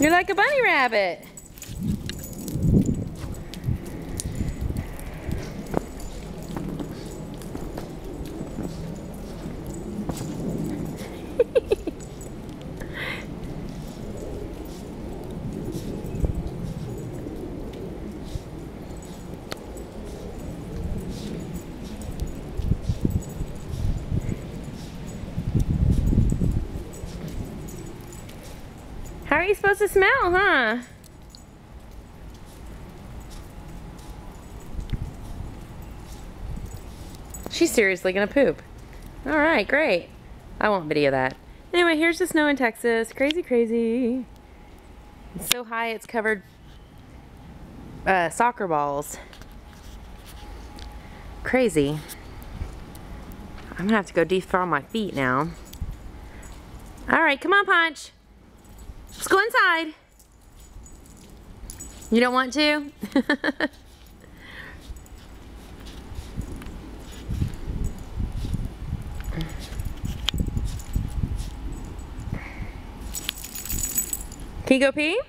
You're like a bunny rabbit. How are you supposed to smell, huh? She's seriously gonna poop. All right, great. I won't video that. Anyway, here's the snow in Texas. Crazy, crazy. It's so high it's covered soccer balls. Crazy. I'm gonna have to go defrost my feet now. All right, come on, Punch. Let's go inside. You don't want to? Can you go pee?